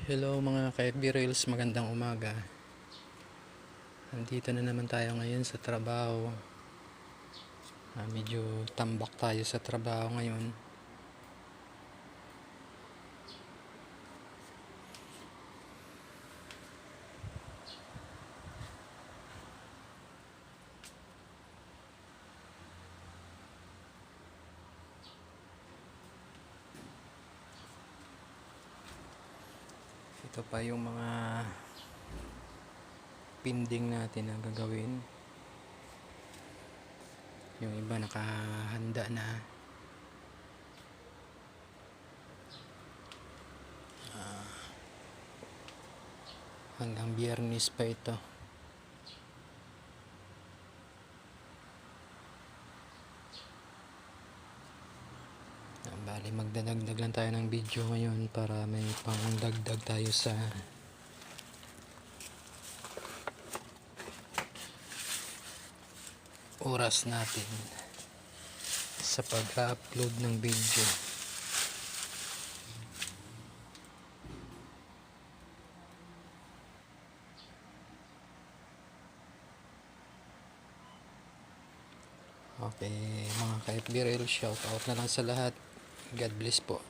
Hello mga ka-FB Reels, magandang umaga. Nandito na naman tayo ngayon sa trabaho. Medyo tambak tayo sa trabaho ngayon. Ito pa yung mga pending natin na gagawin. Yung iba nakahanda na. Hanggang Biyernes pa ito. Bali magdadagdag lang tayo ng video ngayon para may pangdagdag tayo sa oras natin sa pag-upload ng video. Okay, mga ka-FB Reels, shout out na lang sa lahat. God bless po.